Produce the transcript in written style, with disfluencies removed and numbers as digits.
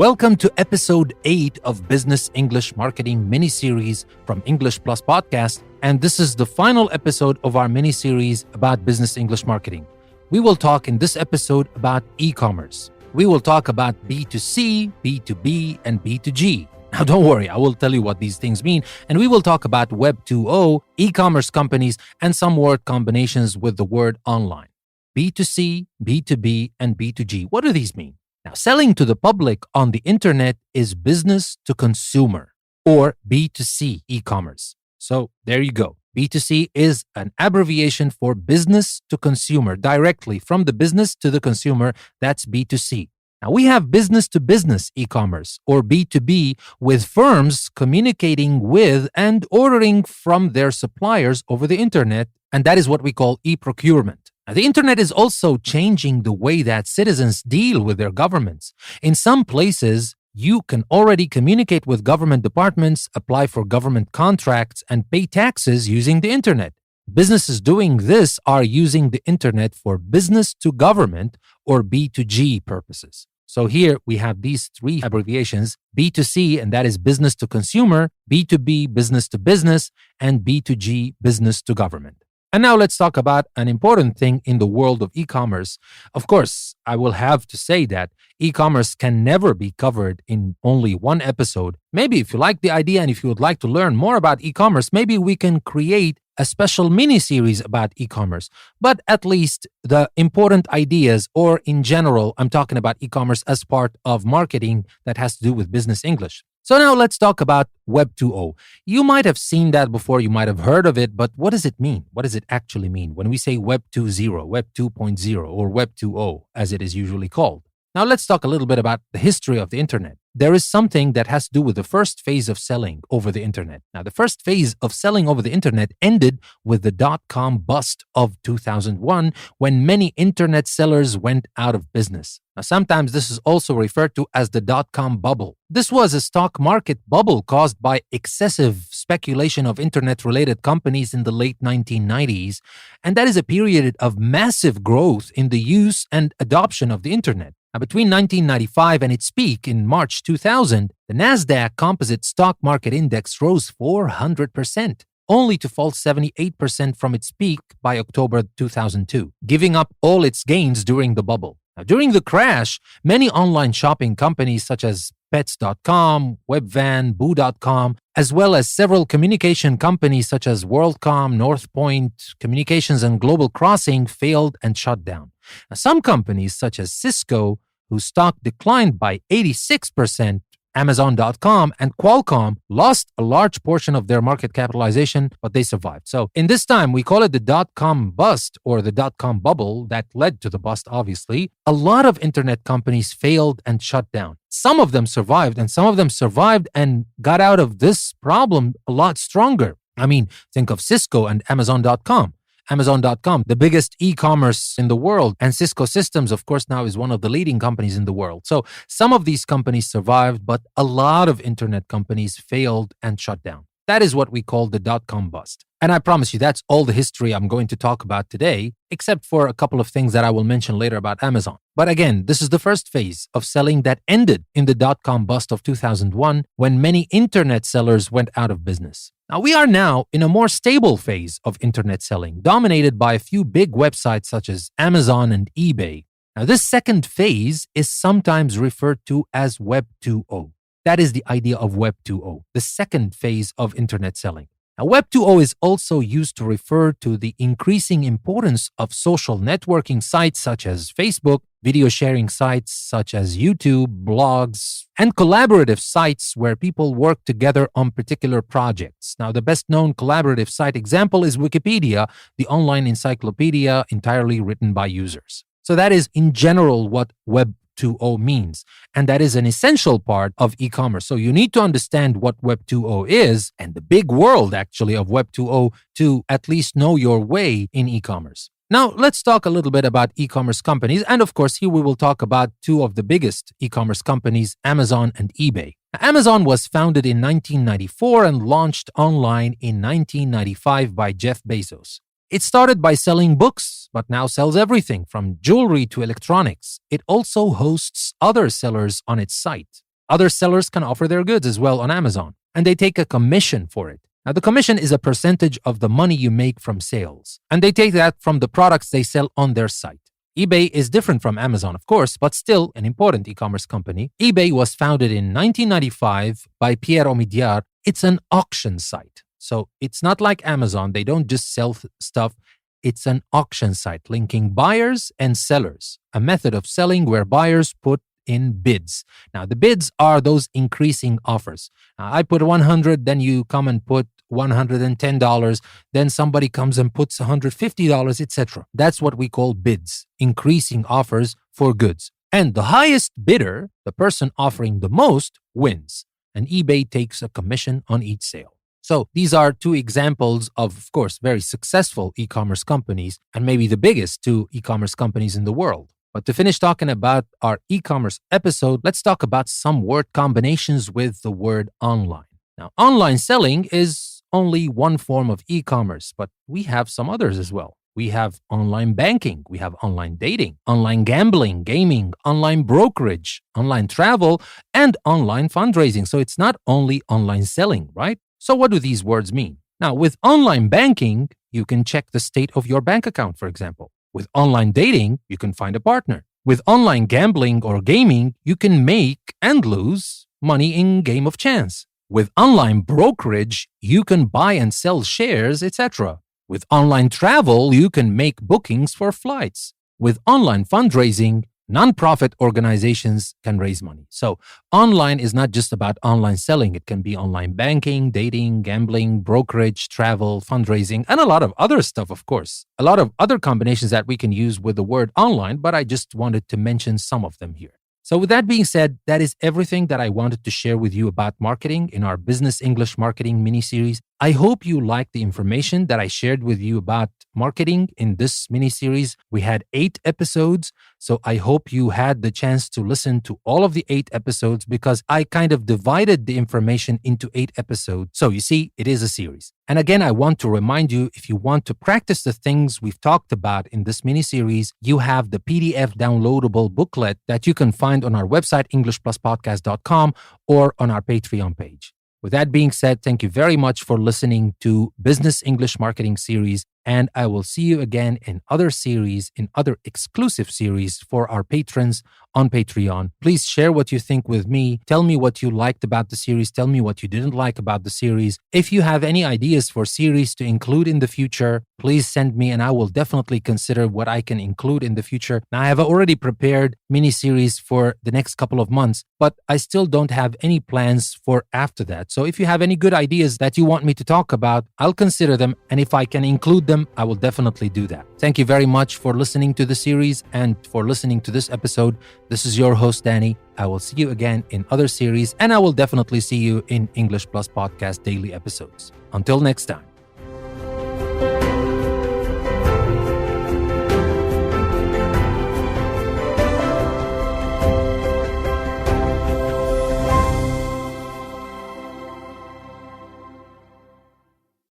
Welcome to episode 8 of Business English Marketing mini-series from English Plus Podcast, and this is the final episode of our mini-series about business English marketing. We will talk in this episode about e-commerce. We will talk about B2C, B2B, and B2G. Now don't worry, I will tell you what these things mean, and we will talk about Web 2.0, e-commerce companies, and some word combinations with the word online. B2C, B2B, and B2G. What do these mean? Now, selling to the public on the internet is business to consumer, or B2C e-commerce. So there you go. B2C is an abbreviation for business to consumer, directly from the business to the consumer. That's B2C. Now, we have business to business e-commerce, or B2B, with firms communicating with and ordering from their suppliers over the internet, and that is what we call e-procurement. Now, the internet is also changing the way that citizens deal with their governments. In some places, you can already communicate with government departments, apply for government contracts, and pay taxes using the internet. Businesses doing this are using the internet for business to government or B2G purposes. So here we have these three abbreviations, B2C, and that is business to consumer, B2B, business to business, and B2G, business to government. And now let's talk about an important thing in the world of e-commerce. Of course, I will have to say that e-commerce can never be covered in only one episode. Maybe if you like the idea and if you would like to learn more about e-commerce, maybe we can create a special mini-series about e-commerce. But at least the important ideas, or in general, I'm talking about e-commerce as part of marketing that has to do with business English. So now let's talk about Web 2.0. You might have seen that before, you might have heard of it, but what does it mean? What does it actually mean when we say Web 2.0, Web 2.0, or Web 2.0, as it is usually called? Now let's talk a little bit about the history of the internet. There is something that has to do with the first phase of selling over the internet. Now, the first phase of selling over the internet ended with the dot-com bust of 2001, when many internet sellers went out of business. Now, sometimes this is also referred to as the dot-com bubble. This was a stock market bubble caused by excessive speculation of internet-related companies in the late 1990s, and that is a period of massive growth in the use and adoption of the internet. Now, between 1995 and its peak in March 2000, the Nasdaq Composite Stock Market Index rose 400%, only to fall 78% from its peak by October 2002, giving up all its gains during the bubble. Now, during the crash, many online shopping companies such as Pets.com, Webvan, Boo.com, as well as several communication companies such as WorldCom, NorthPoint, Communications, and Global Crossing failed and shut down. Now, some companies such as Cisco, whose stock declined by 86%, Amazon.com, and Qualcomm lost a large portion of their market capitalization, but they survived. So in this time, we call it the dot-com bust, or the dot-com bubble that led to the bust, obviously. A lot of internet companies failed and shut down. Some of them survived, and some of them survived and got out of this problem a lot stronger. I mean, think of Cisco and Amazon.com. Amazon.com, the biggest e-commerce in the world, and Cisco Systems, of course, now is one of the leading companies in the world. So some of these companies survived, but a lot of internet companies failed and shut down. That is what we call the dot-com bust. And I promise you, that's all the history I'm going to talk about today, except for a couple of things that I will mention later about Amazon. But again, this is the first phase of selling that ended in the dot-com bust of 2001, when many internet sellers went out of business. Now, we are now in a more stable phase of internet selling, dominated by a few big websites such as Amazon and eBay. Now, this second phase is sometimes referred to as Web 2.0. That is the idea of Web 2.0, the second phase of internet selling. Now, Web 2.0 is also used to refer to the increasing importance of social networking sites such as Facebook, video sharing sites such as YouTube, blogs, and collaborative sites where people work together on particular projects. Now, the best known collaborative site example is Wikipedia, the online encyclopedia entirely written by users. So that is in general what Web 2.0 means, and that is an essential part of e-commerce. So you need to understand what Web 2.0 is and the big world actually of Web 2.0 to at least know your way in e-commerce. Now, let's talk a little bit about e-commerce companies, and of course here we will talk about two of the biggest e-commerce companies, Amazon and eBay. Amazon was founded in 1994 and launched online in 1995 by Jeff Bezos. It started by selling books, but now sells everything from jewelry to electronics. It also hosts other sellers on its site. Other sellers can offer their goods as well on Amazon, and they take a commission for it. Now, the commission is a percentage of the money you make from sales, and they take that from the products they sell on their site. eBay is different from Amazon, of course, but still an important e-commerce company. eBay was founded in 1995 by Piero Midyar. It's an auction site. So it's not like Amazon. They don't just sell stuff. It's an auction site linking buyers and sellers, a method of selling where buyers put in bids. Now, the bids are those increasing offers. Now, I put 100, then you come and put $110, then somebody comes and puts $150, etc. That's what we call bids, increasing offers for goods. And the highest bidder, the person offering the most, wins. And eBay takes a commission on each sale. So these are two examples of course, very successful e-commerce companies, and maybe the biggest two e-commerce companies in the world. But to finish talking about our e-commerce episode, let's talk about some word combinations with the word online. Now, online selling is only one form of e-commerce, but we have some others as well. We have online banking, we have online dating, online gambling, gaming, online brokerage, online travel, and online fundraising. So it's not only online selling, right? So what do these words mean? Now, with online banking, you can check the state of your bank account, for example. With online dating, you can find a partner. With online gambling or gaming, you can make and lose money in game of chance. With online brokerage, you can buy and sell shares, etc. With online travel, you can make bookings for flights. With online fundraising, nonprofit organizations can raise money. So online is not just about online selling. It can be online banking, dating, gambling, brokerage, travel, fundraising, and a lot of other stuff, of course. A lot of other combinations that we can use with the word online, but I just wanted to mention some of them here. So with that being said, that is everything that I wanted to share with you about marketing in our Business English Marketing mini-series. I hope you liked the information that I shared with you about marketing in this mini-series. We had 8 episodes, so I hope you had the chance to listen to all of the 8 episodes because I kind of divided the information into 8 episodes. So you see, it is a series. And again, I want to remind you, if you want to practice the things we've talked about in this mini-series, you have the PDF downloadable booklet that you can find on our website, EnglishPlusPodcast.com, or on our Patreon page. With that being said, thank you very much for listening to Business English Marketing series, and I will see you again in other series, in other exclusive series for our patrons on Patreon. Please share what you think with me. Tell me what you liked about the series. Tell me what you didn't like about the series. If you have any ideas for series to include in the future, please send me and I will definitely consider what I can include in the future. Now, I have already prepared mini-series for the next couple of months, but I still don't have any plans for after that. So if you have any good ideas that you want me to talk about, I'll consider them. And if I can include them, I will definitely do that. Thank you very much for listening to the series and for listening to this episode. This is your host, Danny. I will see you again in other series, and I will definitely see you in English Plus Podcast daily episodes. Until next time.